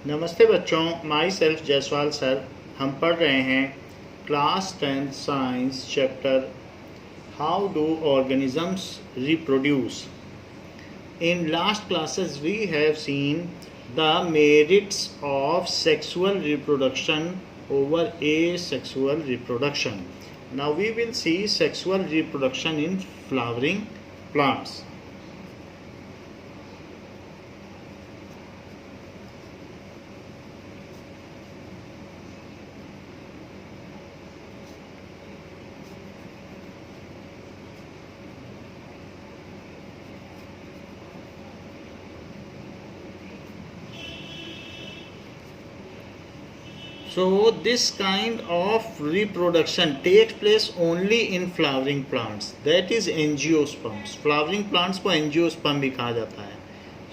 नमस्ते बच्चों, my self Jaiswal sir. हम पढ़ रहे हैं class 10th science chapter how do organisms reproduce. In last classes we have seen the merits of sexual reproduction over asexual reproduction. Now we will see sexual reproduction in flowering plants. So this kind of reproduction takes place only in flowering plants, that is angiosperms. Flowering plants को angiosperm भी कहा जाता है.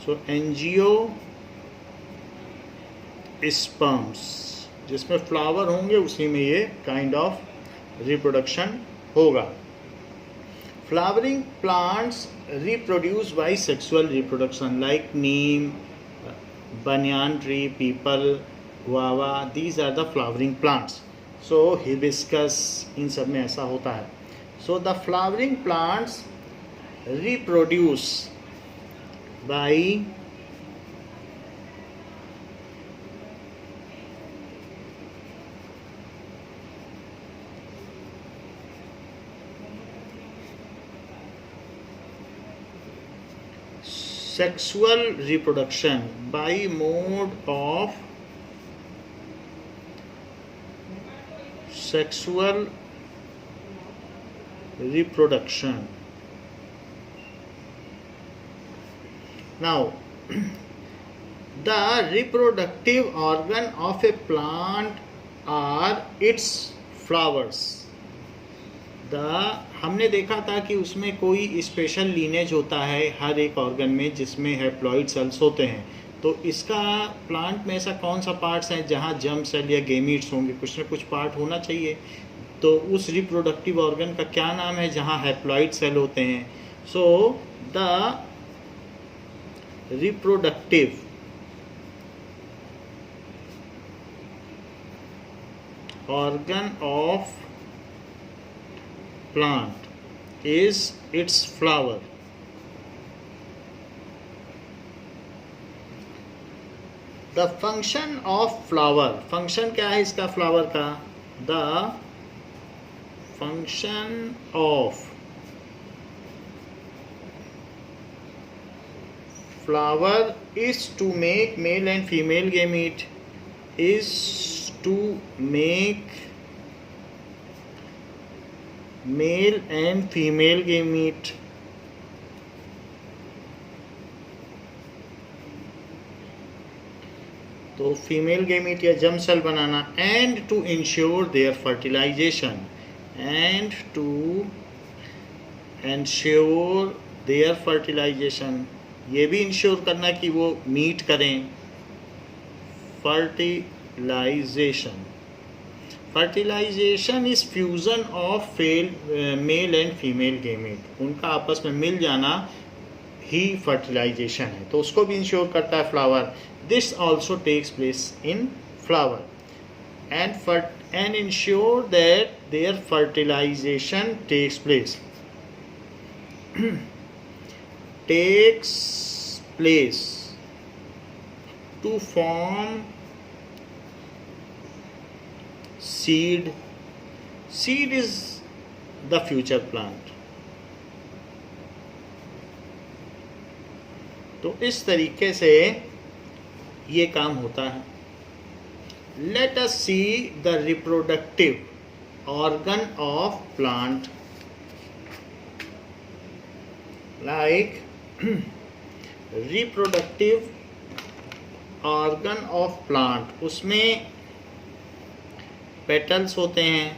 So angiosperms जिसमें flower होंगे उसी में ये काइंड ऑफ रिप्रोडक्शन होगा. Flowering plants reproduce by sexual reproduction like neem, banyan tree, people, guava. These are the flowering plants. So hibiscus, इन सब में ऐसा होता है. So the flowering plants reproduce by sexual reproduction by mode of sexual reproduction. Now the reproductive organ of a plant are its flowers. हमने देखा था कि उसमें कोई स्पेशल लीनेज होता है हर एक ऑर्गन में जिसमें हैप्लॉइड सेल्स होते हैं. तो इसका प्लांट में ऐसा कौन सा पार्ट्स हैं जहाँ जर्म सेल या गेमीट्स होंगे, कुछ ना कुछ पार्ट होना चाहिए. तो उस रिप्रोडक्टिव ऑर्गन का क्या नाम है जहाँ हैप्लॉइड सेल होते हैं? So the reproductive organ of plant is its flower. The function of flower, function क्या है इसका फ्लावर का? The function of flower is to make male and female gamete, is to make male and female gamete. तो female gamete या germ cell बनाना. And to ensure their fertilization, and to ensure their fertilization, ये भी ensure करना कि वो meet करें. Fertilization, fertilization is fusion of male and female gamete. उनका आपस में मिल जाना ही फर्टिलाइजेशन है, तो उसको भी इंश्योर करता है flower. This also takes place in flower and ensure that their fertilization takes place to form seed. Seed is the future plant. तो इस तरीके से ये काम होता है. Let us see the reproductive organ of plant. Like reproductive organ of plant, उसमें petals होते हैं.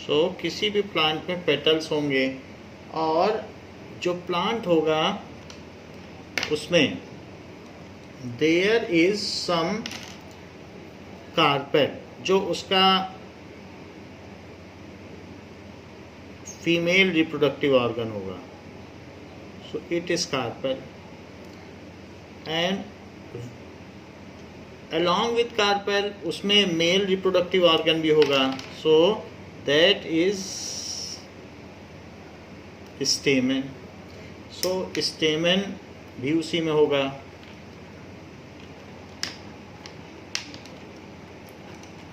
सो किसी भी प्लांट में पेटल्स होंगे और जो प्लांट होगा उसमें there is some कार्पेल जो उसका फीमेल रिप्रोडक्टिव ऑर्गन होगा, सो it is carpel, and along with carpel उसमें मेल रिप्रोडक्टिव ऑर्गन भी होगा, सो दैट इज स्टेमन। सो स्टेमन भी उसी में होगा,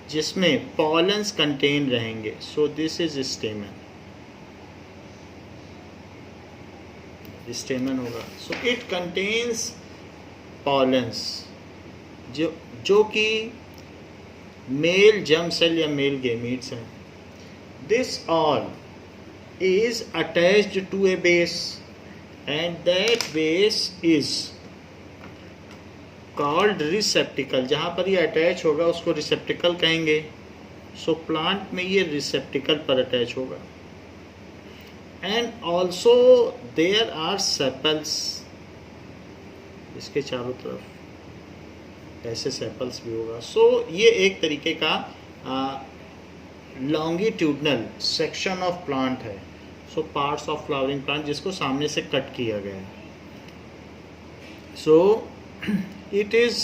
जिसमें पॉलन्स कंटेन रहेंगे, सो दिस इज स्टेमन, स्टेमन होगा। सो इट कंटेन्स पॉलन्स जो कि मेल जर्म सेल या मेल गैमीट्स हैं। This all is attached to a base and that base is called receptacle. जहाँ पर ये अटैच होगा उसको रिसेप्टिकल कहेंगे। सो प्लांट में ये रिसेप्टिकल पर अटैच होगा। And also there are sepals, इसके चारों तरफ ऐसे सेपल्स भी होगा। सो ये एक तरीके का लॉन्गिट्यूडनल सेक्शन ऑफ प्लांट है। So parts of flowering plant जिसको सामने से कट किया गया है। So it is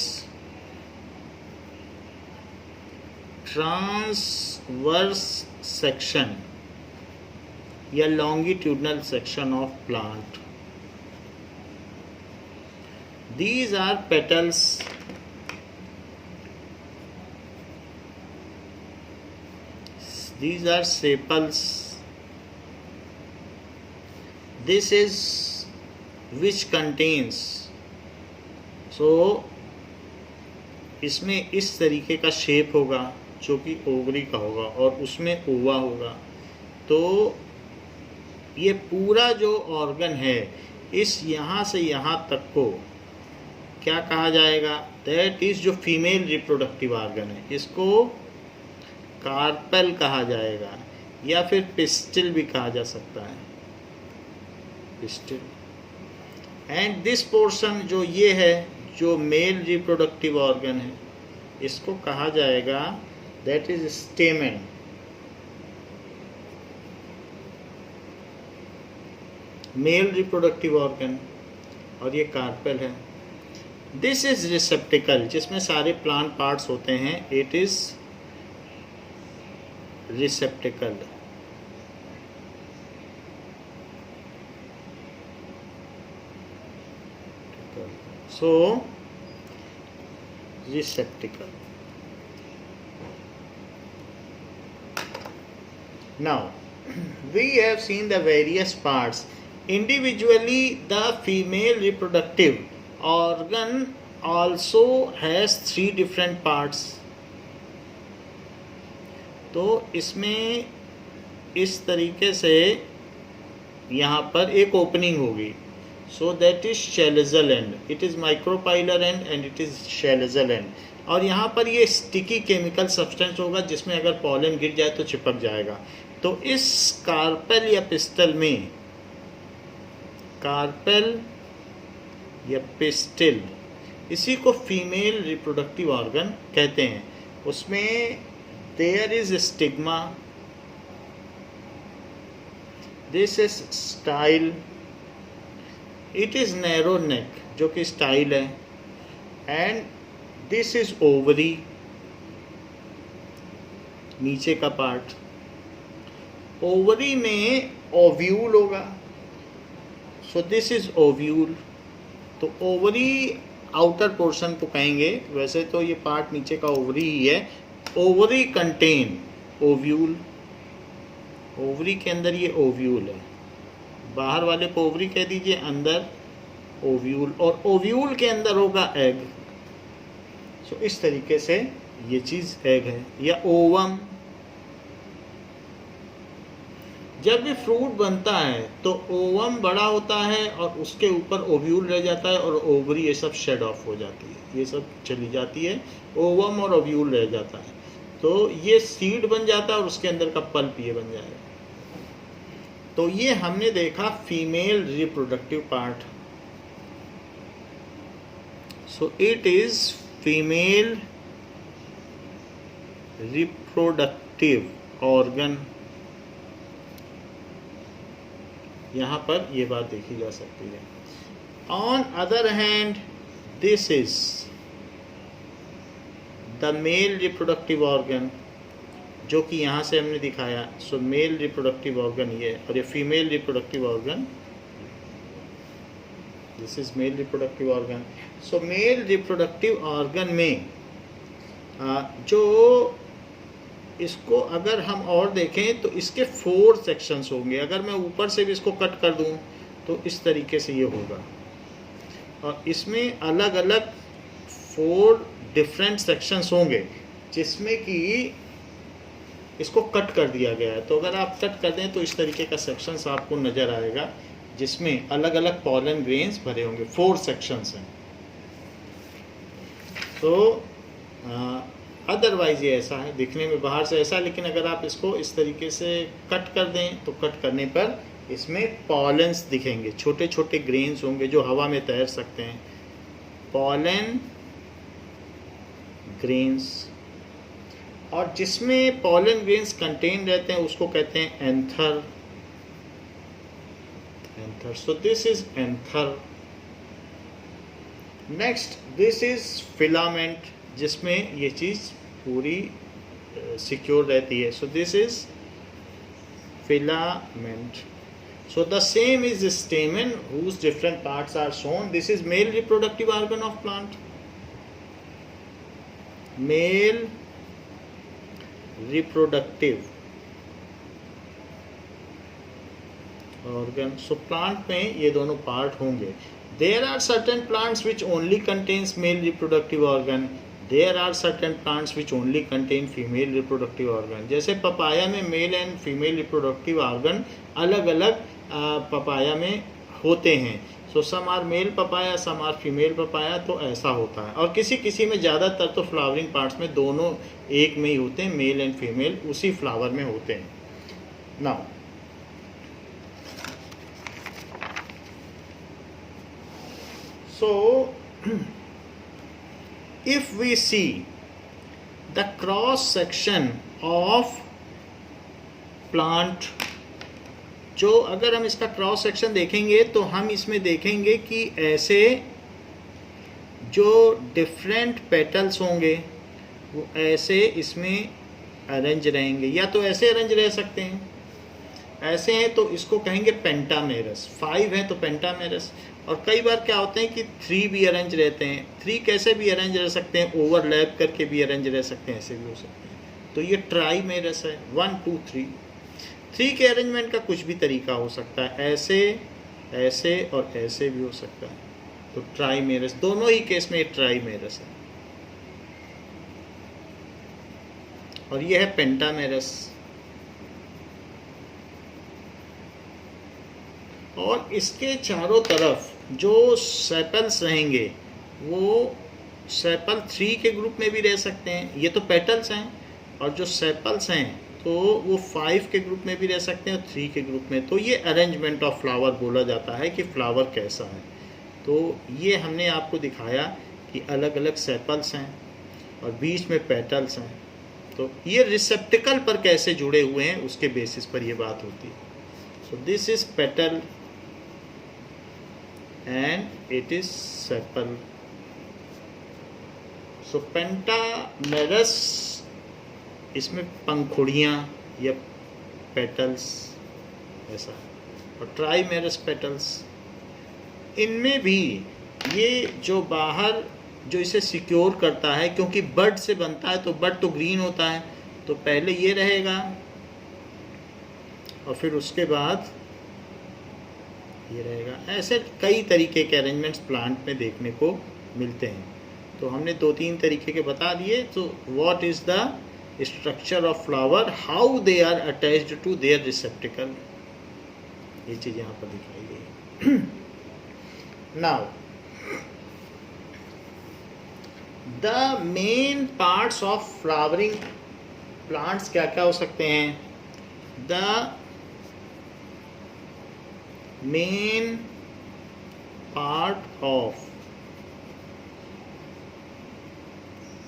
transverse section या longitudinal section of plant. These are petals, these are sepals, this is which contains, so इसमें इस तरीके का शेप होगा जो कि ओवरी का होगा और उसमें ओवा होगा। तो ये पूरा जो ऑर्गन है इस यहाँ से यहाँ तक को क्या कहा जाएगा? दैट इज जो फीमेल रिप्रोडक्टिव ऑर्गन है इसको कार्पेल कहा जाएगा या फिर पिस्टिल भी कहा जा सकता है, पिस्टिल। एंड दिस पोर्शन जो ये है जो मेल रिप्रोडक्टिव ऑर्गन है इसको कहा जाएगा that is स्टेमन। Male reproductive organ और ये कार्पेल है। दिस इज रिसेप्टिकल जिसमें सारे प्लांट पार्ट्स होते हैं, it is रिसेप्टिकल। So रिसेप्टिकल। Now we have seen the various parts. Individually the female reproductive organ also has 3 different parts. तो इसमें इस तरीके से यहाँ पर एक ओपनिंग होगी। So that is chalazal end, it is micropylar end and it is chalazal end. और यहाँ पर ये स्टिकी केमिकल सब्सटेंस होगा जिसमें अगर पॉलन गिर जाए तो चिपक जाएगा। तो इस कार्पेल या पिस्टल में, कार्पेल या पिस्टिल, इसी को फीमेल रिप्रोडक्टिव ऑर्गन कहते हैं। उसमें there is stigma, this is style, it is narrow neck जो कि स्टाइल है, एंड दिस इज ओवरी, नीचे का पार्ट। ओवरी में ओव्यूल होगा, सो दिस इज ओव्यूल। तो ओवरी आउटर पोर्शन को कहेंगे, वैसे तो ये पार्ट नीचे का ओवरी ही है। ओवरी कंटेन ओव्यूल, ओवरी के अंदर ये ओव्यूल है। बाहर वाले को ओवरी कह दीजिए, अंदर ओव्यूल, और ओव्यूल के अंदर होगा एग। सो इस तरीके से ये चीज़ एग है या ओवम। जब भी फ्रूट बनता है तो ओवम बड़ा होता है और उसके ऊपर ओव्यूल रह जाता है और ओवरी ये सब शेड ऑफ हो जाती है, ये सब चली जाती है, ओवम और ओव्यूल रह जाता है। तो ये सीड बन जाता है और उसके अंदर का पल्प ये बन जाएगा। तो ये हमने देखा female reproductive part. So it is female reproductive organ, यहाँ पर ये बात देखी जा सकती है। On other hand this is the male reproductive organ, जो कि यहाँ से हमने दिखाया। सो मेल रिप्रोडक्टिव ऑर्गन ये, और ये female reproductive organ, this is male reproductive organ. So male reproductive organ में जो इसको अगर हम और देखें तो इसके 4 सेक्शंस होंगे। अगर मैं ऊपर से भी इसको कट कर दूं तो इस तरीके से ये होगा, और इसमें अलग अलग 4 डिफरेंट सेक्शंस होंगे जिसमें कि इसको कट कर दिया गया है। तो अगर आप कट कर दें तो इस तरीके का सेक्शंस आपको नज़र आएगा जिसमें अलग अलग पॉलन ग्रेन्स भरे होंगे। 4 सेक्शंस हैं। तो अदरवाइज ये ऐसा है, दिखने में बाहर से ऐसा है, लेकिन अगर आप इसको इस तरीके से कट कर दें तो कट करने पर इसमें पॉलेंस दिखेंगे, छोटे छोटे ग्रेन्स होंगे जो हवा में तैर सकते हैं, पॉलन ग्रेन्स। और जिसमें पॉलन ग्रेन्स कंटेन रहते हैं उसको कहते हैं anther. So this is anther. Next this is filament, जिसमें ये चीज़ पूरी सिक्योर रहती है। So this is filament. So the same is स्टेमन whose different parts are shown. This is male reproductive organ of plant. Male reproductive organ. So plant में ये दोनों part होंगे। There are certain plants which only contains male reproductive organ. There are certain plants which only contain female reproductive organ. जैसे papaya में male and female reproductive organ अलग अलग papaya में होते हैं। So some are male papaya, some are female papaya, तो ऐसा होता है। और किसी किसी में ज़्यादातर तो फ्लावरिंग पार्ट्स में दोनों एक में ही होते हैं, मेल एंड फीमेल उसी फ्लावर में होते हैं। Now so if we see the cross section of plant, जो अगर हम इसका क्रॉस सेक्शन देखेंगे तो हम इसमें देखेंगे कि ऐसे जो डिफरेंट पेटल्स होंगे वो ऐसे इसमें अरेंज रहेंगे, या तो ऐसे अरेंज रह सकते हैं, ऐसे हैं तो इसको कहेंगे पेंटामेरस, 5 है तो पेंटामेरस। और कई बार क्या होते हैं कि 3 भी अरेंज रहते हैं। 3 कैसे भी अरेंज रह सकते हैं, ओवरलैप करके भी अरेंज रह सकते हैं, ऐसे भी हो सकते हैं। तो ये ट्राईमेरस है, 1 2 3। 3 के अरेंजमेंट का कुछ भी तरीका हो सकता है, ऐसे ऐसे और ऐसे भी हो सकता है। तो ट्राईमेरस, दोनों ही केस में ट्राईमेरस है। और ये है पेंटामेरस। और इसके चारों तरफ जो सेपल्स रहेंगे वो सेपल 3 के ग्रुप में भी रह सकते हैं, ये तो पेटल्स हैं। और जो सेपल्स हैं तो वो 5 के ग्रुप में भी रह सकते हैं और 3 के ग्रुप में। तो ये अरेंजमेंट ऑफ फ्लावर बोला जाता है कि फ्लावर कैसा है। तो ये हमने आपको दिखाया कि अलग अलग सेपल्स हैं और बीच में पेटल्स हैं। तो ये रिसेप्टिकल पर कैसे जुड़े हुए हैं उसके बेसिस पर ये बात होती है। So this is petal and it is sepal. So pentamerous, इसमें पंखुड़ियाँ या पेटल्स ऐसा, और ट्राईमेरस पेटल्स। इनमें भी ये जो बाहर जो इसे सिक्योर करता है, क्योंकि बड से बनता है तो बड तो ग्रीन होता है, तो पहले ये रहेगा और फिर उसके बाद ये रहेगा। ऐसे कई तरीके के अरेंजमेंट्स प्लांट में देखने को मिलते हैं। तो हमने 2-3 तरीके के बता दिए। तो what is the structure of flower, how they are attached to their receptacle, ये चीज़ यहाँ पर दिखाई गई। Now the main parts of flowering plants क्या क्या हो सकते हैं। The main part of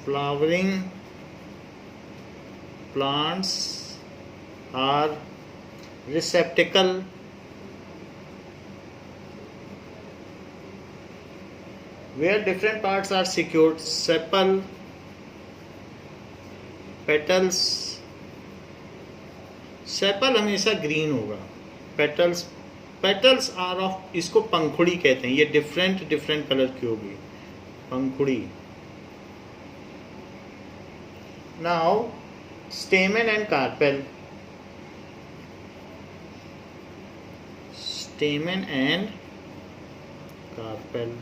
flowering plants are receptacle where different parts are secured. Sepal, petals. Sepal हमेशा ग्रीन होगा. पेटल्स आर ऑफ, इसको पंखुड़ी कहते हैं. ये डिफरेंट कलर की होगी, पंखुड़ी. Now stamen and carpel. Stamen and carpel.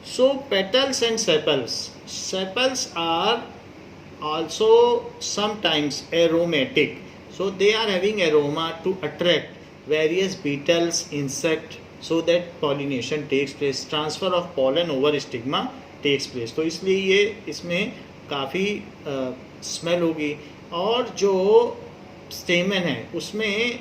So petals and sepals are also sometimes aromatic. So they are having aroma to attract various beetles, insect, so that pollination takes place. Transfer of pollen over stigma takes place. तो इसलिए ये इसमें काफ़ी smell होगी. और जो स्टेमन है उसमें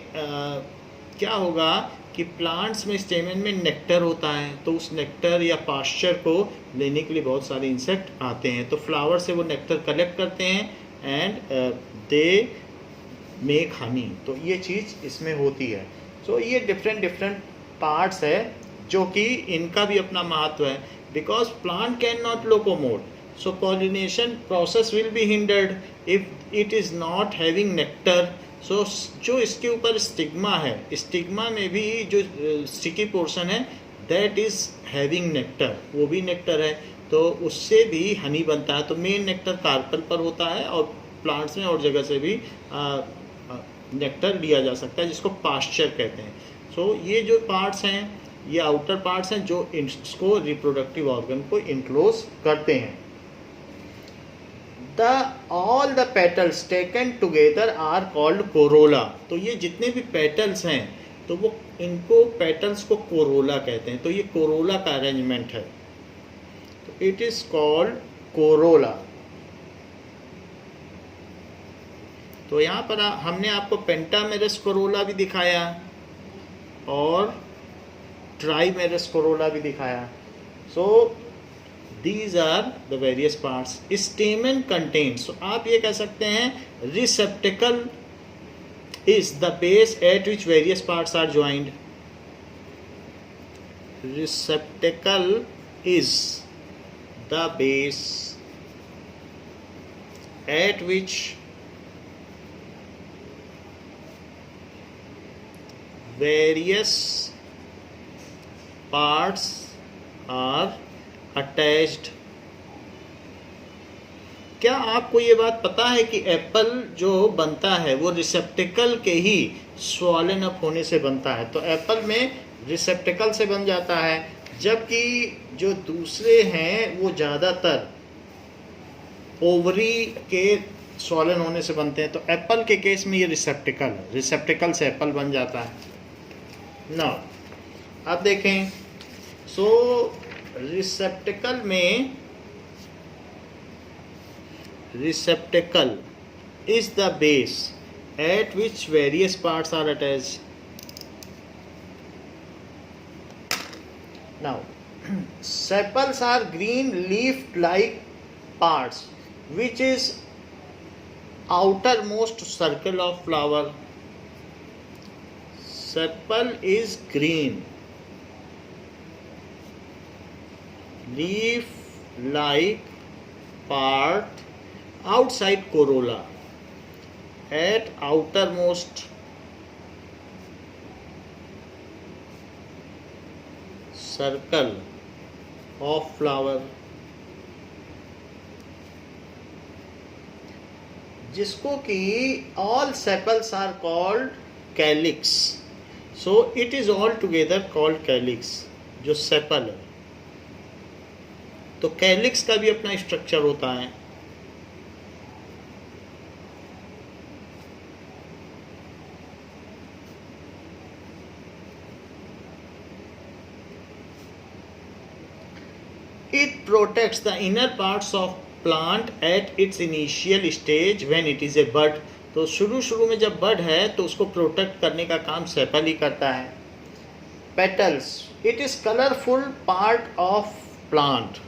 क्या होगा कि प्लांट्स में स्टेमन में नेक्टर होता है, तो उस नेक्टर या पास्चर को लेने के लिए बहुत सारे इंसेक्ट आते हैं. तो फ्लावर से वो नेक्टर कलेक्ट करते हैं एंड दे मेक हनी. तो ये चीज़ इसमें होती है. सो ये डिफरेंट पार्ट्स है जो कि इनका भी अपना महत्व है. Because plant can not locomote, so pollination process will be hindered if it is not having nectar. So जो इसके ऊपर स्टिग्मा है, स्टिग्मा में भी जो स्टिकी पोर्शन है दैट इज़ हैविंग नेक्टर, वो भी नेक्टर है, तो उससे भी हनी बनता है. तो मेन नेक्टर कार्पेल पर होता है और प्लांट्स में और जगह से भी नेक्टर लिया जा सकता है, जिसको पास्चर कहते हैं. सो ये जो पार्ट्स हैं, ये आउटर पार्ट्स हैं जो इसको रिप्रोडक्टिव ऑर्गन को इनक्लोज करते हैं. All the petals taken together are called corolla. तो ये जितने भी पेटल्स हैं तो वो इनको पेटल्स को कोरोला कहते हैं. तो ये कोरोला का अरेंजमेंट है, तो इट इज कॉल्ड कोरोला. तो यहाँ पर हमने आपको पेंटामेरस कोरोला भी दिखाया और ट्राइमेरस कोरोला भी दिखाया. सो These are the various parts. Stamen contains. So आप ये कह सकते हैं receptacle is the base at which various parts are joined. Receptacle is the base at which various parts are attached. क्या आपको ये बात पता है कि एप्पल जो बनता है वो रिसेप्टिकल के ही स्वॉलन अप होने से बनता है. तो एप्पल में रिसेप्टिकल से बन जाता है, जबकि जो दूसरे हैं वो ज़्यादातर ओवरी के स्वॉलन होने से बनते हैं. तो एप्पल के केस में ये रिसेप्टिकल से एप्पल बन जाता है. नाउ अब देखें. सो रिसेप्टिकल में receptacle is the base at which various parts are attached. Now sepals are green leaf like parts which is outermost circle of flower. Sepal is green leaf like part outside corolla at outermost circle of flower, जिसको कि all sepals are called calyx. So it is all together called calyx. जो sepal है तो calyx का भी अपना structure होता है. It protects the inner parts of plant at its initial stage when it is a bud. तो शुरू में जब बड है तो उसको प्रोटेक्ट करने का काम सेपल ही करता है. Petals. It is colorful part of plant.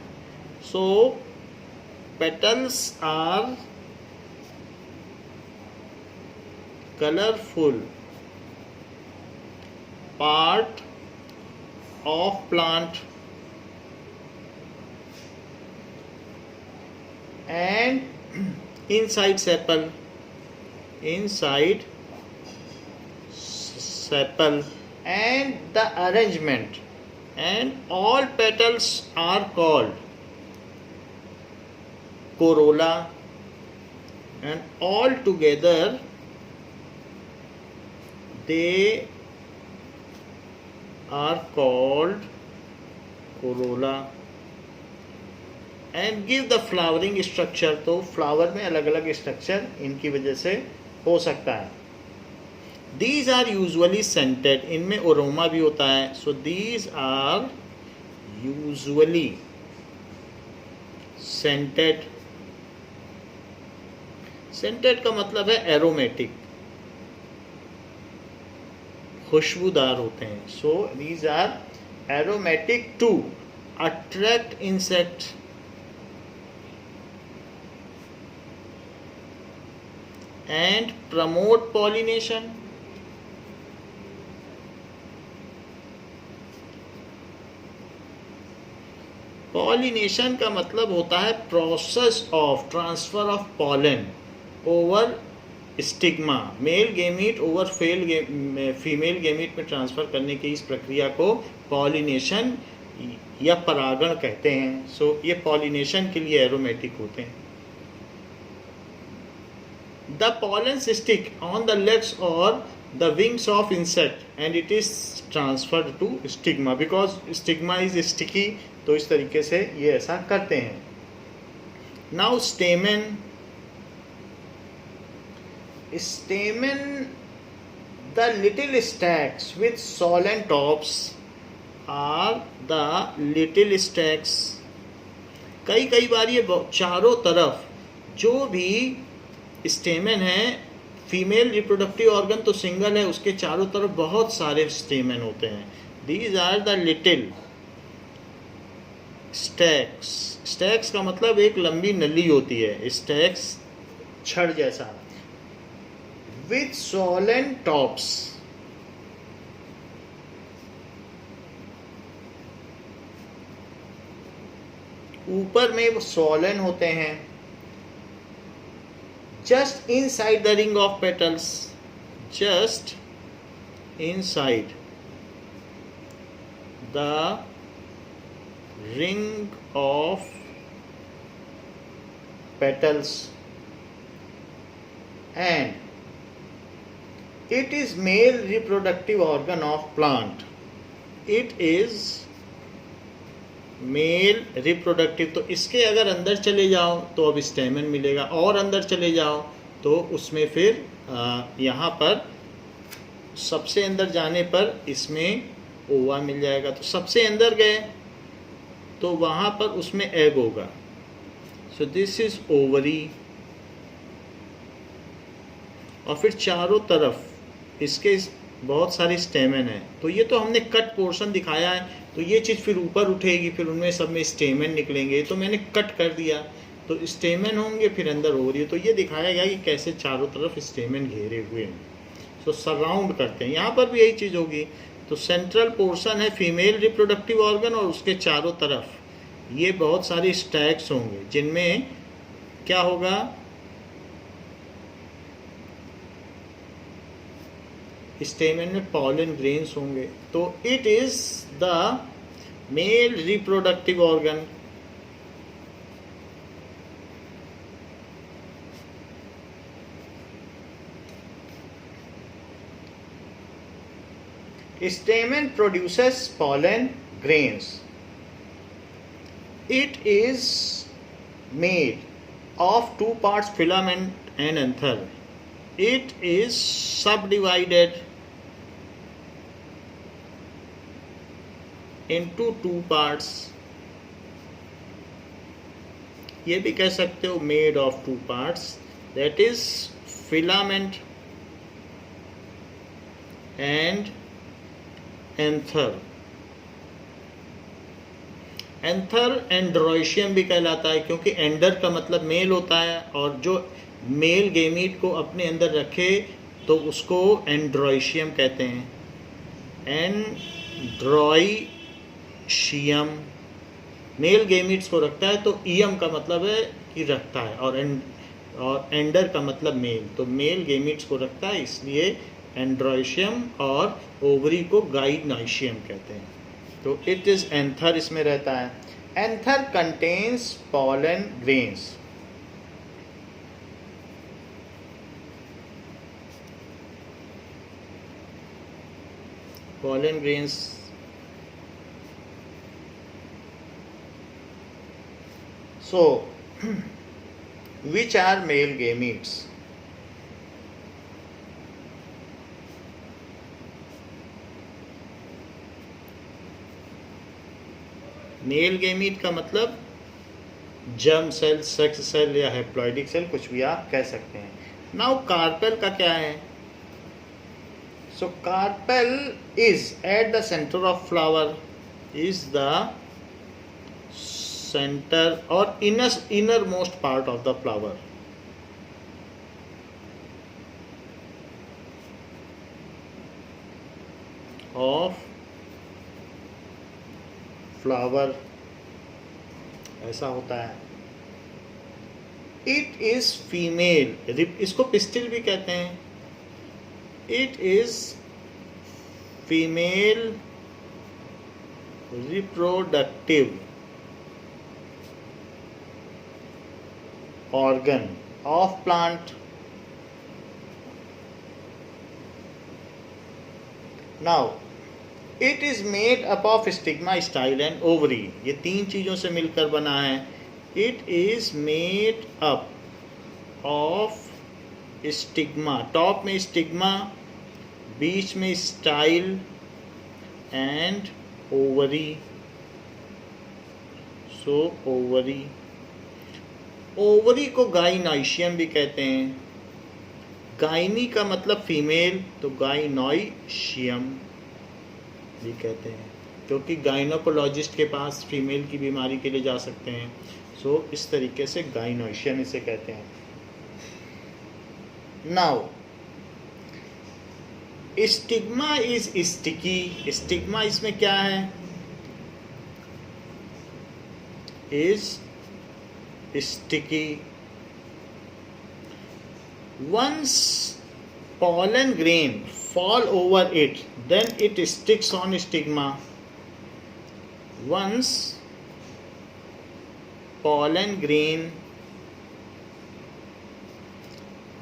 So petals are colorful part of plant and inside sepal and the arrangement and all petals are called corolla and all together they are called corolla and give the flowering structure. तो flower में अलग अलग structure इनकी वजह से हो सकता है. These are usually scented, इनमें अरोमा भी होता है. So these are usually scented. Scented का मतलब है एरोमेटिक, खुशबूदार होते हैं. So these are aromatic to attract insects and promote pollination. Pollination का मतलब होता है process of transfer of pollen over stigma, male gamete over female gamete में ट्रांसफर करने की इस प्रक्रिया को पॉलिनेशन या परागण कहते हैं. सो ये पॉलिनेशन के लिए एरोमेटिक होते हैं. The pollen stick on the legs और the wings of insect and it is transferred to stigma because stigma is sticky. तो इस तरीके से ये ऐसा करते हैं. Now stamen the little stacks with solen tops are the little stacks. कई बार ये चारों तरफ जो भी स्टेमन है, फीमेल रिप्रोडक्टिव ऑर्गन तो सिंगल है, उसके चारों तरफ बहुत सारे स्टेमन होते हैं. These are the little stacks. Stacks का मतलब एक लंबी नली होती है, स्टैक्स छड़ जैसा, with solen tops. ऊपर में वो सोलन होते हैं. just inside the ring of petals, just inside the ring of petals, and it is male reproductive organ of plant. It is male reproductive. तो इसके अगर अंदर चले जाओ तो अब स्टेमन मिलेगा, और अंदर चले जाओ तो उसमें फिर यहाँ पर सबसे अंदर जाने पर इसमें ओवा मिल जाएगा. तो सबसे अंदर गए तो वहाँ पर उसमें एग होगा. सो दिस इज ओवरी. और फिर चारों तरफ इसके बहुत सारे स्टेमन हैं. तो ये तो हमने कट पोर्शन दिखाया है, तो ये चीज़ फिर ऊपर उठेगी, फिर उनमें सब में स्टेमन निकलेंगे. तो मैंने कट कर दिया, तो स्टेमन होंगे, फिर अंदर ओवरी. तो ये दिखाया गया कि कैसे चारों तरफ स्टेमन घेरे हुए हैं. सो सराउंड करते हैं. यहाँ पर भी यही चीज़ होगी. तो सेंट्रल पोर्शन है फीमेल रिप्रोडक्टिव ऑर्गन और उसके चारों तरफ ये बहुत सारे स्टैक्स होंगे जिनमें क्या होगा, स्टेमन में पॉलन ग्रेन्स होंगे. तो it is the male reproductive organ. Stamen produces pollen grains. It is made of two parts, filament and anther. It is subdivided into two parts. ये भी कह सकते हो made of two parts, that is filament and anther. Anther androecium भी कहलाता है क्योंकि ender का मतलब मेल होता है, और जो मेल गेमीट को अपने अंदर रखे तो उसको एंड्रोइशियम कहते हैं। एंड्रोइशियम मेल गेमिट्स को रखता है, तो ईयम का मतलब है कि रखता है, और एंडर का मतलब मेल, तो मेल गेमिट्स को रखता है, इसलिए एंड्रोइशियम, और ओवरी को गाइनोइशियम कहते हैं। तो इट इज एंथर इसमें रहता है। Anther contains pollen grains. pollen grains so which are male gametes? Male gamete का मतलब जर्म सेल, सेक्स सेल या हैप्लॉइडिक सेल, कुछ भी आप कह सकते हैं। नाउ कार्पेल का क्या है? So carpel is at the center of flower, is the center or innermost part of the flower. Of flower ऐसा होता है। It is female, इसको पिस्टिल भी कहते हैं। It is female reproductive organ of plant. Now it is made up of stigma, style and ovary. ये तीन चीजों से मिलकर बना है। It is made up of stigma, top में स्टिग्मा, बीच में style and ovary. So ovary, ovary को गाइनोइशियम भी कहते हैं। गाइनी का मतलब फीमेल, तो गाइनोइशियम भी कहते हैं, क्योंकि गाइनोकोलॉजिस्ट के पास फीमेल की बीमारी के लिए जा सकते हैं। सो इस तरीके से गाइनोइशियम इसे कहते हैं। Now, stigma is sticky. Stigma इसमें क्या है? Is sticky. Once pollen grain fall over it, then it sticks on stigma. Once pollen grain,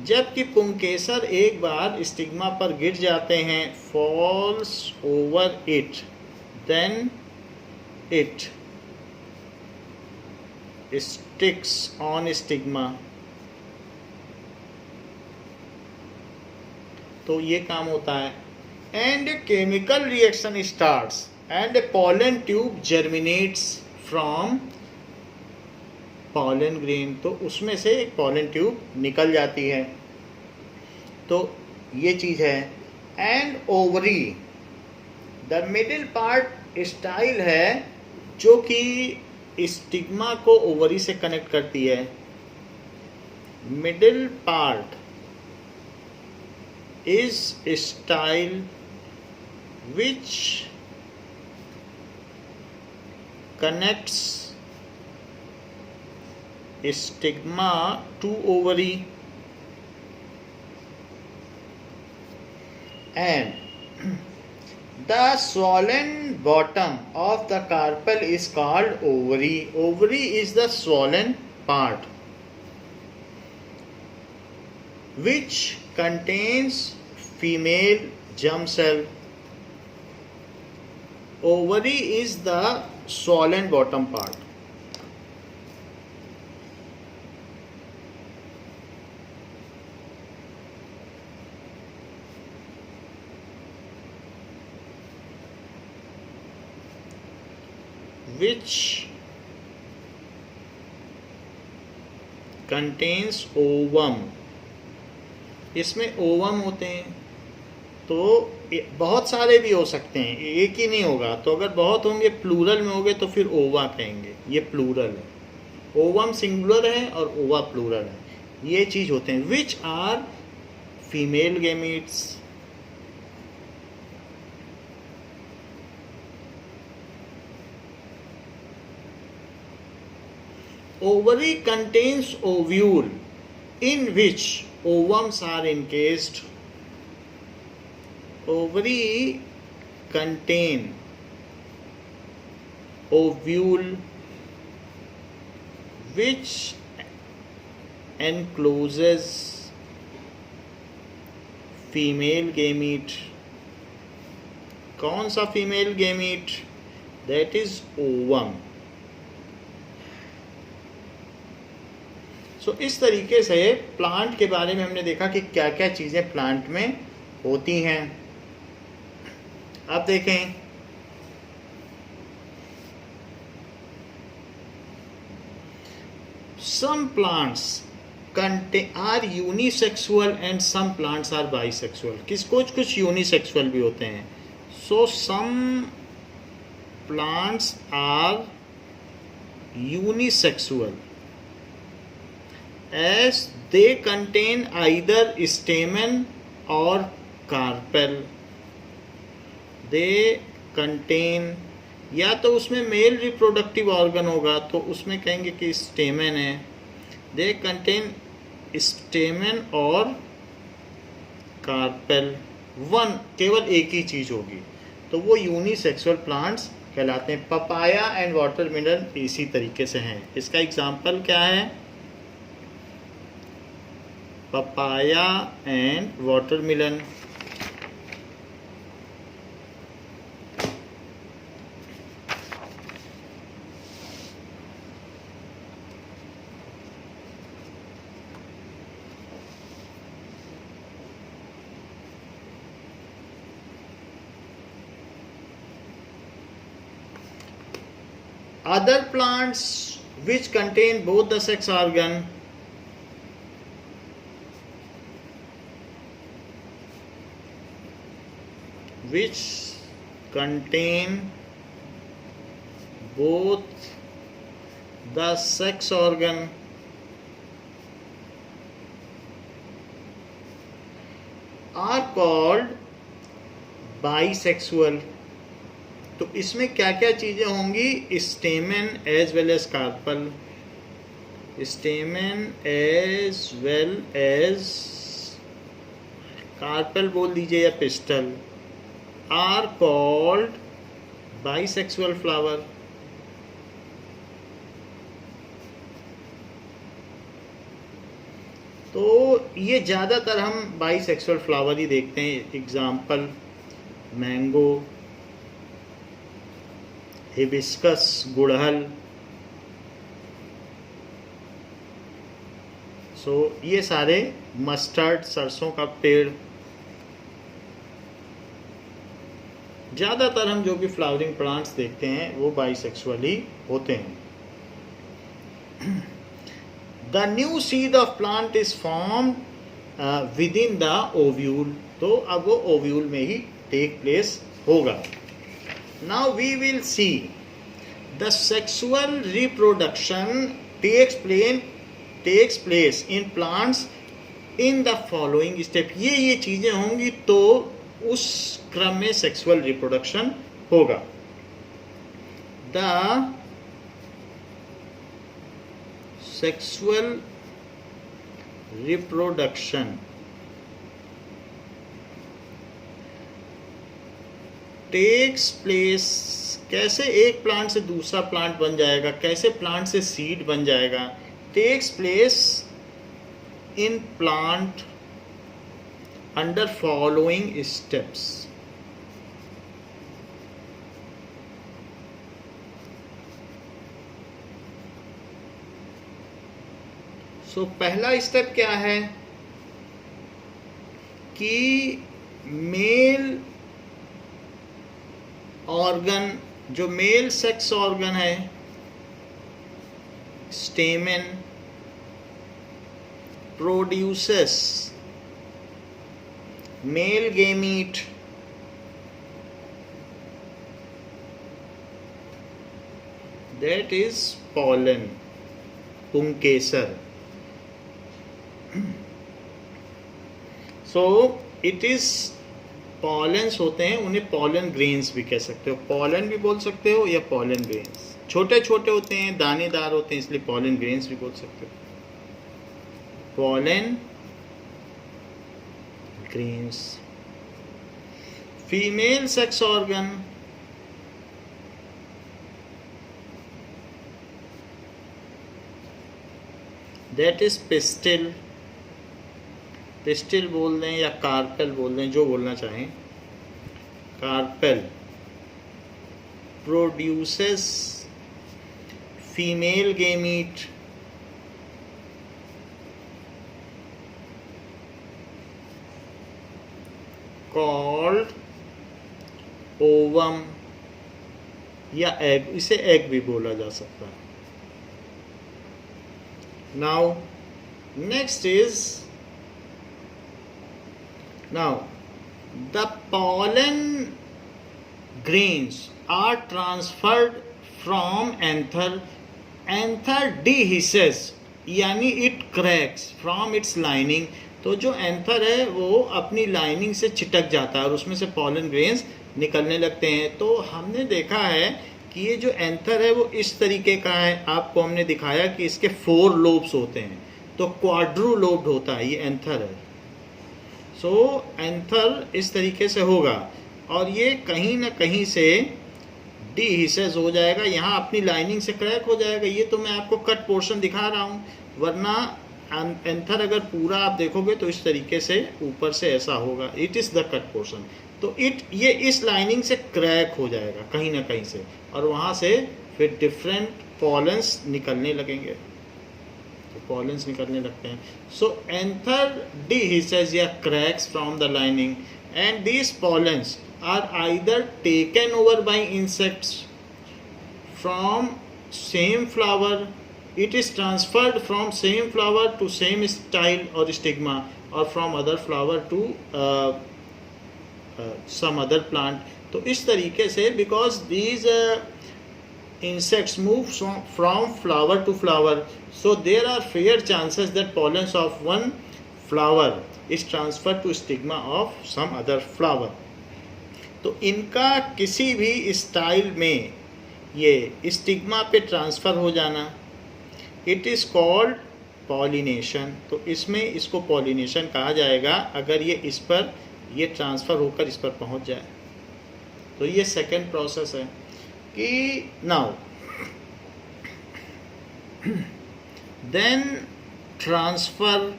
जबकि पुंकेसर एक बार स्टिग्मा पर गिर जाते हैं, falls over it, then it sticks on stigma. तो ये काम होता है। And chemical reaction starts and a pollen tube germinates from pollen grain, तो उसमें से एक पॉलन ट्यूब निकल जाती है। तो ये चीज़ है। And ovary, the middle part style है, जो कि स्टिग्मा को ओवरी से कनेक्ट करती है। Middle part is style which connects stigma to ovary, and the swollen bottom of the carpel is called ovary. Ovary is the swollen part which contains female germ cell. Ovary is the swollen bottom part. Which contains ovum. इसमें ovum होते हैं, तो बहुत सारे भी हो सकते हैं, एक ही नहीं होगा। तो अगर बहुत होंगे, प्लूरल में होंगे, तो फिर ओवा कहेंगे। ये प्लूरल है, ओवम सिंगुलर है और ओवा प्लूरल है। ये चीज़ होते हैं। Which are female gametes. Ovary contains ovule in which ovums are encased. Ovary contain ovule which encloses female gamete. कौन सा female gamete? That is ovum. So इस तरीके से प्लांट के बारे में हमने देखा कि क्या क्या चीजें प्लांट में होती हैं. अब देखें some plants are unisexual and some plants are bisexual. कुछ unisexual भी होते हैं. So some plants are unisexual as they contain either stamen or carpel. They contain, या तो उसमें मेल रिप्रोडक्टिव ऑर्गन होगा तो उसमें कहेंगे कि स्टेमेन है. दे कंटेन स्टेमेन और कार्पेल. वन, केवल एक ही चीज होगी तो वो यूनिसेक्सुअल प्लांट्स कहलाते हैं. पपाया एंड वाटरमेलन इसी तरीके से हैं. इसका एग्जांपल क्या है? Papaya and watermelon. Other plants which contain both the sex organ, which contain both the sex organ, are called bisexual. तो इसमें क्या क्या चीजें होंगी? Stamen as well as carpel. Stamen as well as carpel बोल दीजिए या pistil are called bisexual flower. तो ये ज़्यादातर हम बाइसेक्सुअल फ्लावर ही देखते हैं. एग्जाम्पल मैंगो, हिबिस्कस गुड़हल. सो ये सारे, मस्टर्ड सरसों का पेड़, ज़्यादातर हम जो भी फ्लावरिंग प्लांट्स देखते हैं वो बाइसेक्सुअल ही होते हैं. The new seed of plant is form with in the ovule. तो अब वो ओव्यूल में ही टेक प्लेस होगा. Now we will see the sexual reproduction takes place in plants in the following step. ये चीजें होंगी तो उस क्रम में सेक्सुअल रिप्रोडक्शन होगा. The sexual reproduction takes place. कैसे एक प्लांट से दूसरा प्लांट बन जाएगा, कैसे प्लांट से सीड बन जाएगा? Takes place in plant under following steps. So पहला स्टेप क्या है कि मेल ऑर्गन, जो मेल सेक्स ऑर्गन है, stamen, produces male gamete. That is pollen, पुंकेसर. सो इट इज़ पॉलेंस होते हैं, उन्हें पॉलन ग्रेन्स भी कह सकते हो, पॉलन भी बोल सकते हो या पॉलन ग्रेन्स। छोटे छोटे होते हैं, दानेदार होते हैं, इसलिए पॉलन ग्रेन्स भी बोल सकते हो। Pollen grains. Female sex organ, that is pistil, pistil बोल दें या कार्पेल बोल दें, जो बोलना चाहें। Carpel produces female gamete called ovum या एग, इसे एग भी बोला जा सकता है। Now next is, now the pollen grains are transferred from anther, anther dehisces यानी it cracks from its lining। तो जो एंथर है वो अपनी लाइनिंग से चिटक जाता है और उसमें से पॉलन ग्रेन्स निकलने लगते हैं। तो हमने देखा है कि ये जो एंथर है वो इस तरीके का है, आपको हमने दिखाया कि इसके 4 लोब्स होते हैं, तो क्वाड्रू लोब्ड होता है, ये एंथर है। सो एंथर इस तरीके से होगा और ये कहीं ना कहीं से डीहिसेस हो जाएगा, यहाँ अपनी लाइनिंग से क्रैक हो जाएगा। ये तो मैं आपको कट पोर्शन दिखा रहा हूँ, वरना एंथर अगर पूरा आप देखोगे तो इस तरीके से ऊपर से ऐसा होगा, it is the cut portion. तो ये इस लाइनिंग से क्रैक हो जाएगा कहीं ना कहीं से, और वहाँ से फिर डिफरेंट पॉलेंस निकलने लगेंगे, पॉलेंस निकलने लगते हैं। सो एंथर dehisces या cracks from the lining and these pollens are either taken over by insects from same flower, it is transferred from same flower to same style or stigma, or from other flower to some other plant। तो इस तरीके से because these insects move from flower to flower, so there are fair chances that pollens of one flower is transferred to stigma of some other flower। तो इनका किसी भी style में ये स्टिग्मा पे ट्रांसफ़र हो जाना, इट इज़ कॉल्ड पॉलिनेशन। तो इसमें इसको पॉलिनेशन कहा जाएगा अगर ये इस पर ये ट्रांसफ़र होकर इस पर पहुंच जाए। तो ये सेकंड प्रोसेस है कि now then transfer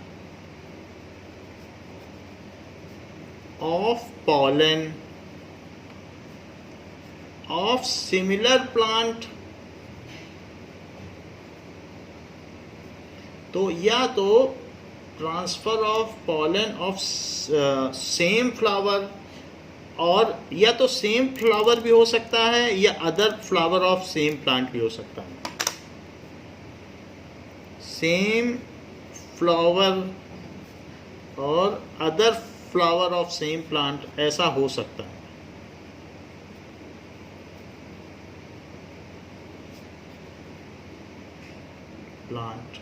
of pollen of similar plant. तो या तो transfer of pollen of same flower, और या तो सेम फ्लावर भी हो सकता है या other flower of same plant भी हो सकता है। सेम फ्लावर और other flower of same plant, ऐसा हो सकता है। प्लांट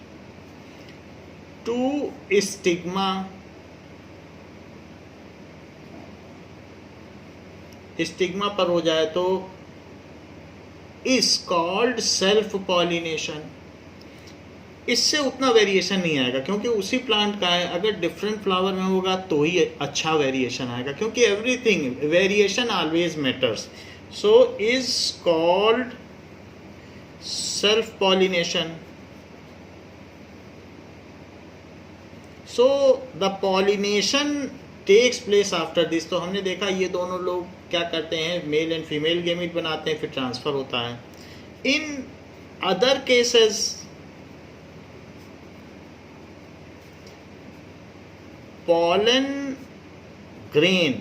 टू स्टिग्मा, स्टिग्मा पर हो जाए तो इज कॉल्ड सेल्फ पॉलिनेशन। इससे उतना वेरिएशन नहीं आएगा क्योंकि उसी प्लांट का है। अगर डिफरेंट फ्लावर में होगा तो ही अच्छा वेरिएशन आएगा, क्योंकि everything variation always matters. So is called self pollination. So the pollination takes place after this. तो हमने देखा ये दोनों लोग क्या करते हैं, मेल एंड फीमेल गेमीट बनाते हैं, फिर ट्रांसफर होता है। In other cases pollen grain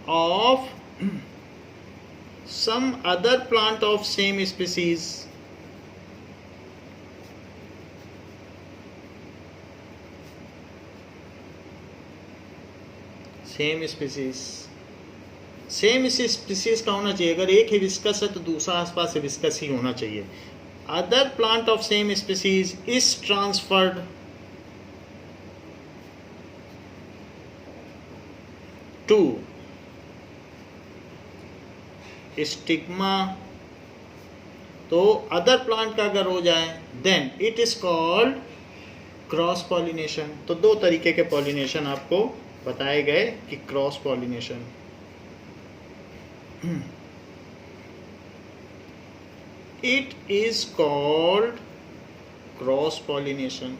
of some other plant of same species, same species. Same species का होना चाहिए। अगर एक हिबिस्कस है तो दूसरा आसपास हिबिस्कस ही होना चाहिए। Other plant of same species is transferred to stigma, तो अदर प्लांट का अगर हो जाए then it is called cross pollination. तो दो तरीके के पॉलिनेशन आपको बताए गए कि cross pollination, it is called cross pollination.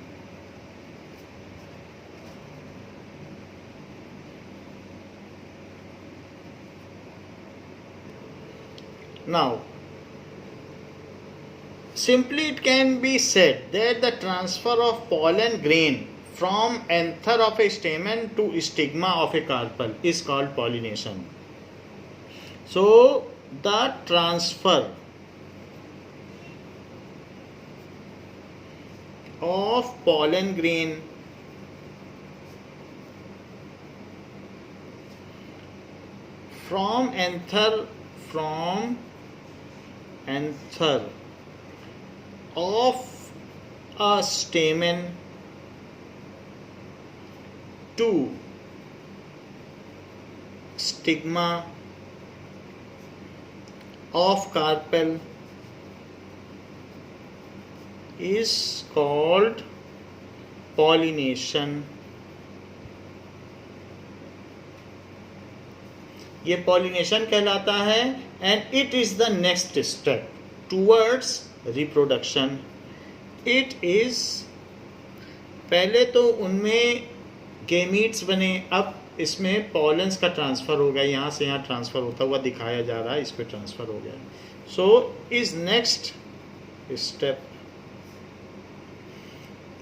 Now, simply it can be said that the transfer of pollen grain from anther of a stamen to stigma of a carpel is called pollination. So, the transfer of pollen grain from anther of a stamen to stigma of carpel is called pollination. ये pollination कहलाता है and it is the next step towards reproduction. It is, पहले तो उनमें gametes बने, अब इसमें pollens का ट्रांसफर हो गया, यहाँ से यहाँ ट्रांसफर होता हुआ दिखाया जा रहा है, इस पे ट्रांसफर हो गया। So is next step,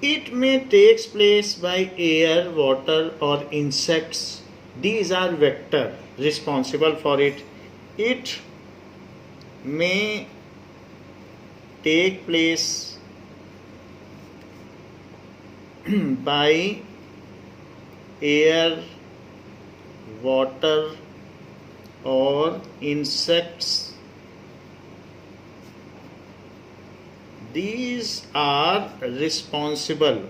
it may takes place by air, water और insects. These are vector responsible for it. It may take place by air, water or insects. These are responsible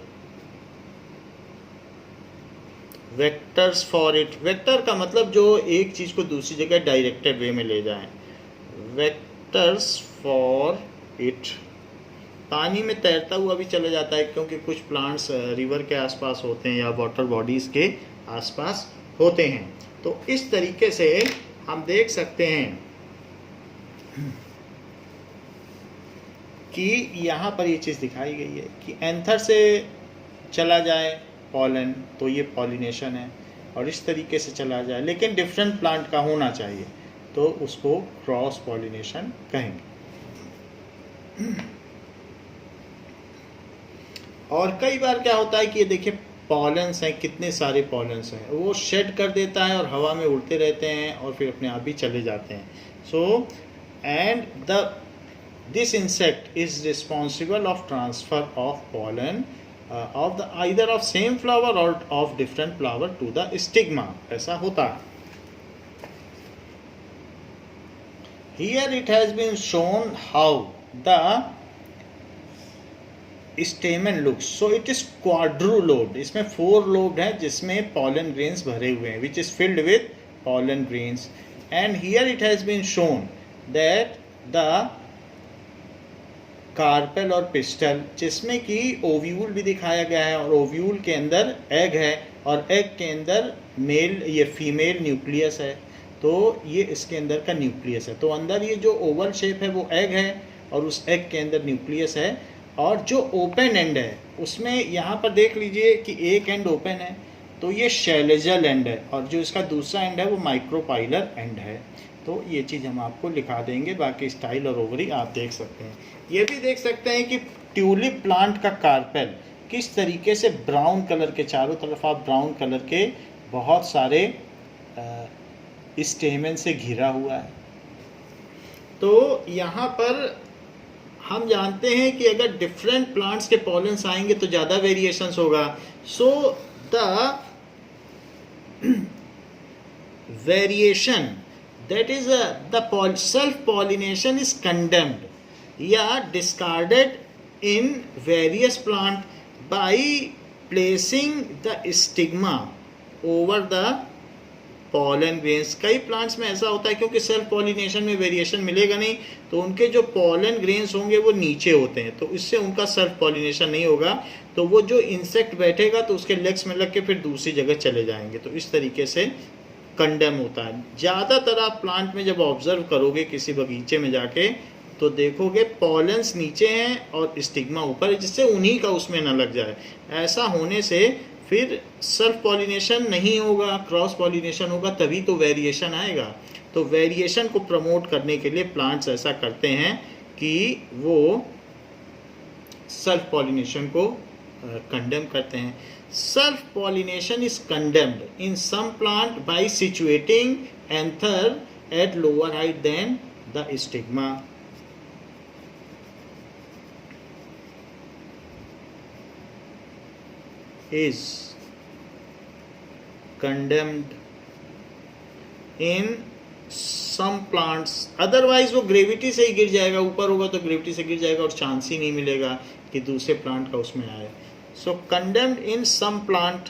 vectors for it. Vector का मतलब जो एक चीज़ को दूसरी जगह directed वे में ले जाएं। वेक्टर्स फॉर इट, पानी में तैरता हुआ भी चला जाता है क्योंकि कुछ प्लांट्स रिवर के आसपास होते हैं या वाटर बॉडीज़ के आसपास होते हैं। तो इस तरीके से हम देख सकते हैं कि यहाँ पर ये चीज़ दिखाई गई है कि एंथर से चला जाए पॉलन तो ये पॉलिनेशन है, और इस तरीके से चला जाए लेकिन डिफरेंट प्लांट का होना चाहिए तो उसको क्रॉस पॉलिनेशन कहेंगे। और कई बार क्या होता है कि ये देखिए पॉलेंस हैं, कितने सारे पॉलेंस हैं, वो शेड कर देता है और हवा में उड़ते रहते हैं और फिर अपने आप ही चले जाते हैं। So and this insect is responsible of transfer of pollen of the either of same flower or of different flower to the stigma, ऐसा होता है। Here it has been shown how the stamen looks. So it is quadrulobed, इसमें 4 lobed है जिसमें pollen grains भरे हुए हैं, which is filled with pollen grains. And here it has been shown that the carpel और pistol, जिसमें कि ovule भी दिखाया गया है और ओव्यूल के अंदर एग है और एग के अंदर मेल ये फीमेल न्यूक्लियस है। तो ये इसके अंदर का न्यूक्लियस है। तो अंदर ये जो ओवल शेप है वो एग है और उस एग के अंदर न्यूक्लियस है, और जो ओपन एंड है उसमें यहाँ पर देख लीजिए कि एक एंड ओपन है तो ये शैलेजल एंड है, और जो इसका दूसरा एंड है वो माइक्रोपाइलर एंड है। तो ये चीज़ हम आपको लिखा देंगे, बाकी स्टाइल और ओवरी आप देख सकते हैं। ये भी देख सकते हैं कि ट्यूलिप प्लांट का कार्पेल किस तरीके से ब्राउन कलर के, चारों तरफ आप ब्राउन कलर के बहुत सारे स्टेमन से घिरा हुआ है। तो यहाँ पर हम जानते हैं कि अगर डिफरेंट प्लांट्स के पॉलेंस आएंगे तो ज़्यादा वेरिएशंस होगा। So the variation that is the self pollination is condemned या discarded in various plant by placing the stigma over the pollen grains. कई प्लांट्स में ऐसा होता है क्योंकि सेल्फ पॉलिनेशन में वेरिएशन मिलेगा नहीं, तो उनके जो पॉलन ग्रेन्स होंगे वो नीचे होते हैं, तो इससे उनका सेल्फ पॉलिनेशन नहीं होगा, तो वो जो इंसेक्ट बैठेगा तो उसके लेग्स में लग के फिर दूसरी जगह चले जाएंगे, तो इस तरीके से कंडेम होता है। ज़्यादातर आप प्लांट में जब ऑब्जर्व करोगे किसी बगीचे में जाके तो देखोगे पॉलेंस नीचे हैं और स्टिग्मा ऊपर है, जिससे उन्हीं का उसमें ना लग जाए। ऐसा होने से फिर सेल्फ पॉलिनेशन नहीं होगा, क्रॉस पॉलिनेशन होगा, तभी तो वेरिएशन आएगा। तो वेरिएशन को प्रमोट करने के लिए प्लांट्स ऐसा करते हैं कि वो सेल्फ पॉलिनेशन को कंडेम करते हैं। Self pollination is condemned in some plant by situating anther at lower height than the stigma. is condemned in some plants, otherwise वो ग्रेविटी से ही गिर जाएगा, ऊपर होगा तो ग्रेविटी से गिर जाएगा और चांस ही नहीं मिलेगा कि दूसरे प्लांट का उसमें आए। सो कंडेम्ड इन सम प्लांट,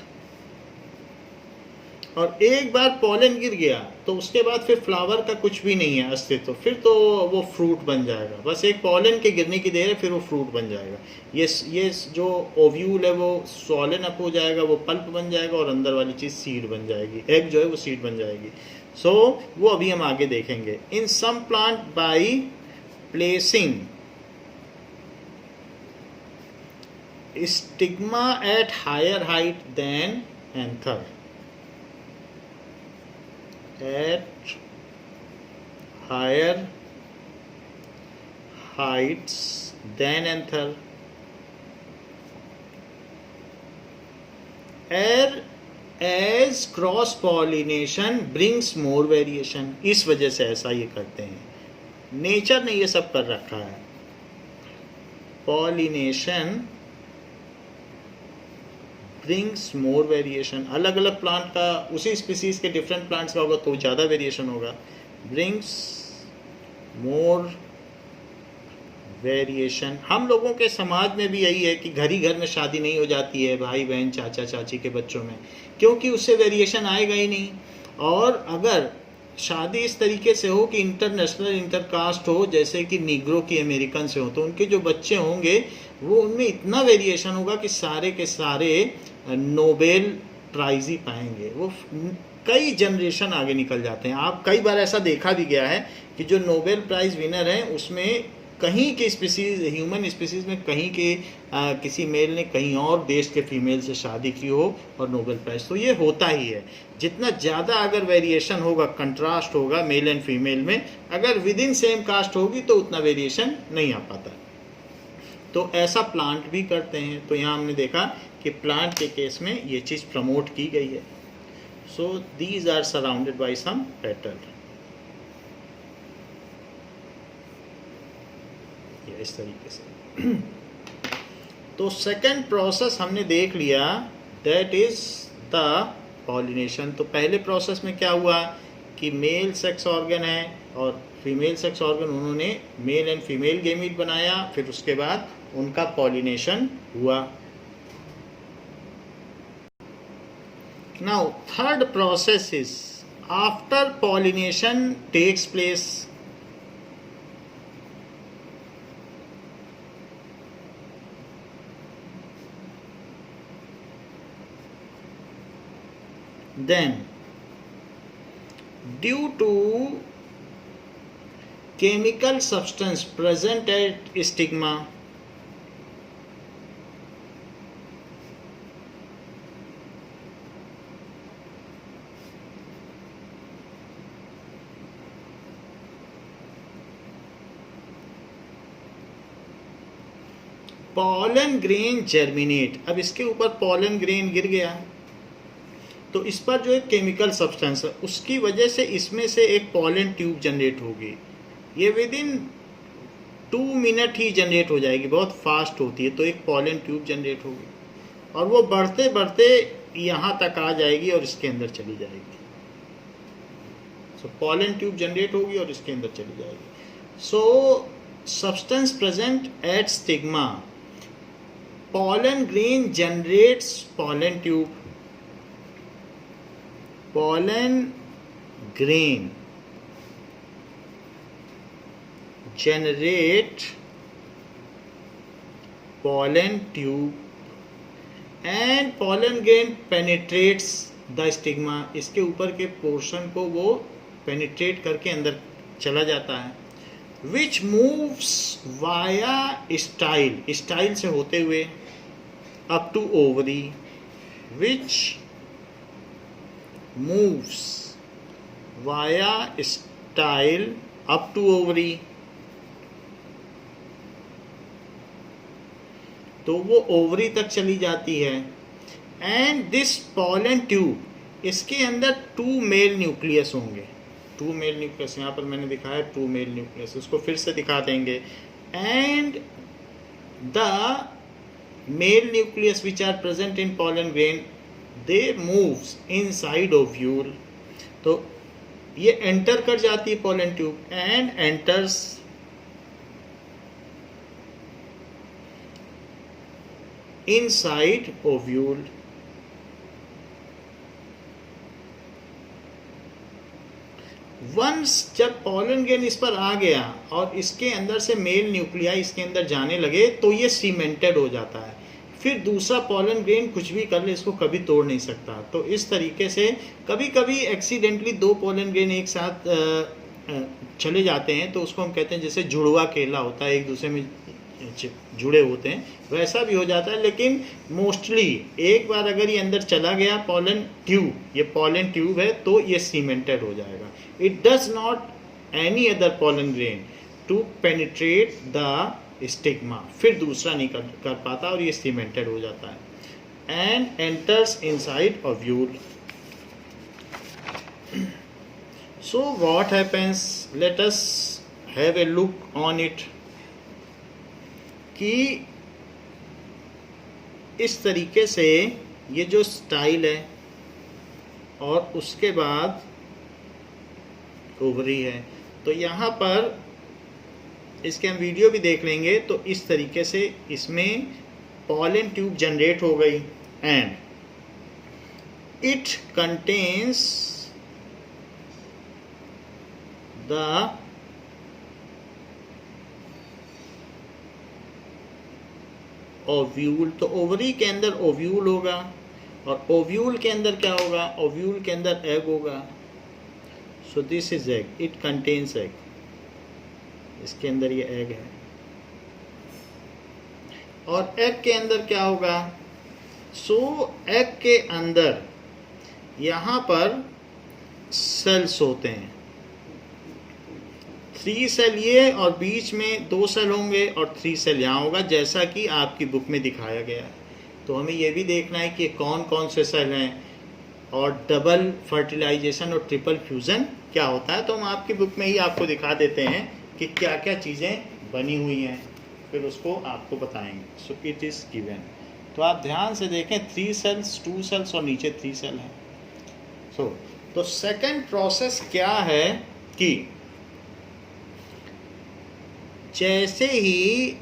और एक बार पॉलन गिर गया तो उसके बाद फिर फ्लावर का कुछ भी नहीं है अस्तित्व, फिर तो वो फ्रूट बन जाएगा, बस एक पॉलन के गिरने की देर है, फिर वो फ्रूट बन जाएगा। ये जो ओव्यूल है वो स्वॉलन अप हो जाएगा, वो पल्प बन जाएगा और अंदर वाली चीज़ सीड बन जाएगी, एग जो है वो सीड बन जाएगी। सो वो अभी हम आगे देखेंगे। In some plant by placing stigma at higher height than anther, at higher heights than anther, as cross pollination brings more variation। इस वजह से ऐसा ये करते हैं, नेचर ने ये सब कर रखा है। पॉलिनेशन ब्रिंग्स मोर वेरिएशन, अलग अलग प्लांट का, उसी स्पीसीज के डिफरेंट प्लांट्स का होगा तो ज़्यादा वेरिएशन होगा। ब्रिंग्स मोर वेरिएशन। हम लोगों के समाज में भी यही है कि घर ही घर में शादी नहीं हो जाती है भाई बहन चाचा चाची के बच्चों में, क्योंकि उससे वेरिएशन आएगा ही नहीं। और अगर शादी इस तरीके से हो कि इंटरनेशनल इंटरकास्ट हो, जैसे कि निग्रो की अमेरिकन से हो, तो उनके जो बच्चे होंगे वो उनमें इतना वेरिएशन होगा कि सारे के सारे नोबेल प्राइज ही पाएंगे, वो कई जनरेशन आगे निकल जाते हैं। आप कई बार ऐसा देखा भी गया है कि जो नोबेल प्राइज़ विनर हैं उसमें कहीं के स्पीसीज, ह्यूमन स्पीसीज में कहीं के किसी मेल ने कहीं और देश के फीमेल से शादी की हो और नोबेल प्राइज़, तो ये होता ही है। जितना ज़्यादा अगर वेरिएशन होगा, कंट्रास्ट होगा मेल एंड फीमेल में, अगर विद इन सेम कास्ट होगी तो उतना वेरिएशन नहीं आ पाता। तो ऐसा प्लांट भी करते हैं। तो यहाँ हमने देखा कि प्लांट के केस में ये चीज़ प्रमोट की गई है। So these are surrounded by some petal, ये इस तरीके से। तो सेकंड प्रोसेस हमने देख लिया, दैट इज द पॉलिनेशन। तो पहले प्रोसेस में क्या हुआ कि मेल सेक्स ऑर्गन है और फीमेल सेक्स ऑर्गन, उन्होंने मेल एंड फीमेल गेमीट बनाया, फिर उसके बाद उनका पॉलिनेशन हुआ। Now third process is after pollination takes place, then due to chemical substance present at stigma, pollen grain germinate। अब इसके ऊपर pollen grain गिर गया तो इस पर जो एक केमिकल सब्सटेंस है उसकी वजह से इसमें से एक पॉलन ट्यूब जनरेट होगी। ये with in 2 minute he generate हो जाएगी, बहुत फास्ट होती है। तो एक पॉलन ट्यूब जनरेट होगी और वो बढ़ते बढ़ते यहाँ तक आ जाएगी और इसके अंदर चली जाएगी। सो पॉलन ट्यूब जनरेट होगी और इसके अंदर चली जाएगी। So substance present at stigma, pollen grain generates pollen tube, pollen grain generate pollen tube and pollen grain penetrates the stigma. इसके ऊपर के पोर्शन को वो पेनिट्रेट करके अंदर चला जाता है. which moves via स्टाइल से होते हुए up to ovary, which moves via style up to ovary. तो वो ओवरी तक चली जाती है. एंड दिस पॉलन ट्यूब, इसके अंदर 2 मेल न्यूक्लियस होंगे. 2 मेल न्यूक्लियस यहाँ पर मैंने दिखाया 2 मेल न्यूक्लियस, उसको फिर से दिखा देंगे. And the male nucleus which are present in pollen grain they moves inside ovule. तो ये एंटर कर जाती है pollen tube and enters inside ovule. Once जब पॉलन ग्रेन इस पर आ गया और इसके अंदर से मेल न्यूक्लियाई इसके अंदर जाने लगे तो ये सीमेंटेड हो जाता है. फिर दूसरा पॉलन ग्रेन कुछ भी कर ले इसको कभी तोड़ नहीं सकता. तो इस तरीके से कभी कभी एक्सीडेंटली 2 पॉलन ग्रेन एक साथ चले जाते हैं तो उसको हम कहते हैं जैसे जुड़वा केला होता है, एक दूसरे में जुड़े होते हैं, वैसा भी हो जाता है. लेकिन मोस्टली एक बार अगर ये अंदर चला गया पॉलन ट्यूब, ये पॉलन ट्यूब है, तो ये सीमेंटेड हो जाएगा. It does not any other pollen grain to penetrate the stigma. फिर दूसरा नहीं कर पाता और ये सीमेंटेड हो जाता है. And enters inside ovule. So what happens, let us have a look on it. कि इस तरीके से ये जो स्टाइल है और उसके बाद ओवरी है, तो यहाँ पर इसके हम वीडियो भी देख लेंगे. तो इस तरीके से इसमें पॉलन ट्यूब जनरेट हो गई and it contains the ovule. तो ओवरी के अंदर ओव्यूल होगा और ओव्यूल के अंदर क्या होगा, ओव्यूल के अंदर एग होगा. सो this is egg, it contains egg. इसके अंदर ये एग है और एग के अंदर क्या होगा. सो एग के अंदर यहाँ पर सेल्स होते हैं, 3 सेल ये और बीच में 2 सेल होंगे और 3 सेल यहाँ होगा, जैसा कि आपकी बुक में दिखाया गया है. तो हमें ये भी देखना है कि कौन कौन से सेल हैं और डबल फर्टिलाइजेशन और ट्रिपल फ्यूज़न क्या होता है. तो हम आपकी बुक में ही आपको दिखा देते हैं कि क्या क्या चीज़ें बनी हुई हैं, फिर उसको आपको बताएंगे. So it is given. तो आप ध्यान से देखें 3 सेल्स, 2 सेल्स और नीचे 3 सेल हैं. तो सेकंड प्रोसेस क्या है कि जैसे ही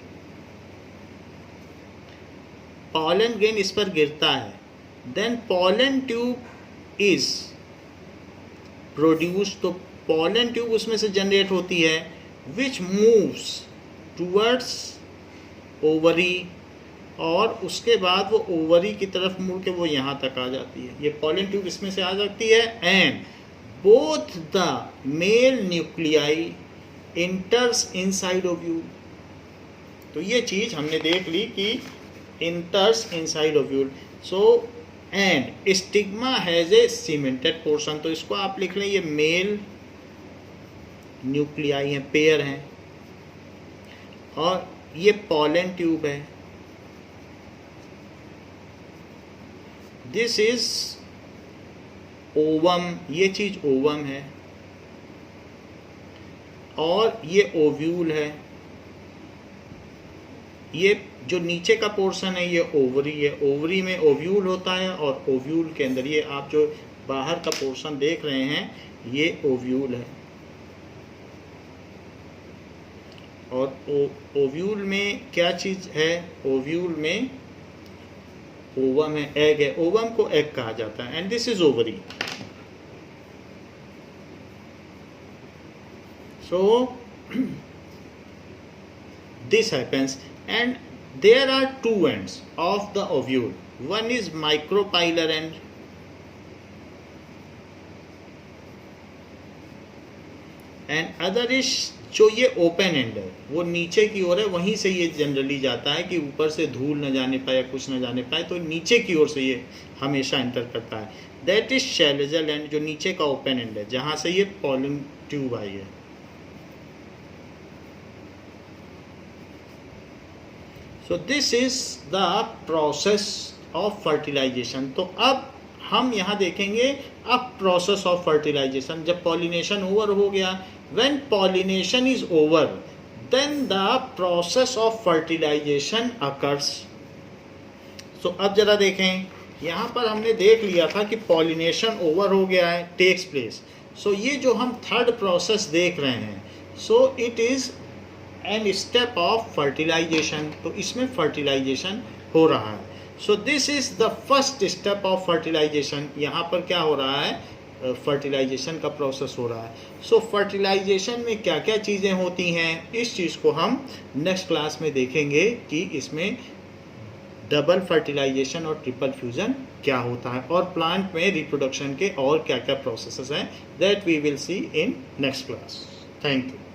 पॉलन ग्रेन इस पर गिरता है then pollen tube is produce. तो पॉलन ट्यूब उसमें से जनरेट होती है विच मूव्स टूवर्ड्स ओवरी और उसके बाद वो ओवरी की तरफ मुड़ के वो यहाँ तक आ जाती है. ये पॉलन ट्यूब इसमें से आ जाती है and both the male nuclei enters inside ovule. तो ये चीज़ हमने देख ली कि enters inside ovule. So and stigma has a cemented portion. तो इसको आप लिख लें, ये मेल न्यूक्लियाई हैं, पेयर हैं और ये पॉलन ट्यूब है. दिस इज ओवम, ये चीज़ ओवम है और ये ओव्यूल है. ये जो नीचे का पोर्शन है ये ओवरी है. ओवरी में ओव्यूल होता है और ओव्यूल के अंदर ये आप जो बाहर का पोर्शन देख रहे हैं ये ओव्यूल है. और ओव्यूल में क्या चीज़ है, ओव्यूल में ओवम है, एग है. ओवम को एग कहा जाता है and this is ovary. So this happens, and there are two ends of the ovule. One is micropylar end and other is जो ये ओपन एंड है वो नीचे की ओर है, वहीं से ये जनरली जाता है कि ऊपर से धूल न जाने पाए या कुछ न जाने पाए, तो नीचे की ओर से ये हमेशा एंटर करता है. दैट इज शैलेजल एंड, जो नीचे का ओपन एंड है जहाँ से ये पॉलन ट्यूब आई है. So this is the process of fertilization. तो अब हम यहाँ देखेंगे अब प्रोसेस ऑफ फर्टिलाइजेशन. जब पॉलिनेशन ओवर हो गया, when pollination is over, then the process of fertilization occurs. So अब जरा देखें, यहाँ पर हमने देख लिया था कि पॉलिनेशन ओवर हो गया है, टेक्स प्लेस. सो ये जो हम थर्ड प्रोसेस देख रहे हैं, so it is an step of fertilization. तो इसमें फर्टिलाइजेशन हो रहा है. So this is the first step of fertilization. यहाँ पर क्या हो रहा है, फर्टिलाइजेशन का प्रोसेस हो रहा है. सो फर्टिलाइजेशन में क्या क्या चीज़ें होती हैं, इस चीज़ को हम नेक्स्ट क्लास में देखेंगे कि इसमें डबल फर्टिलाइजेशन और ट्रिपल फ्यूजन क्या होता है, और प्लांट में रिप्रोडक्शन के और क्या क्या प्रोसेसेस हैं, that we will see in next class. Thank you.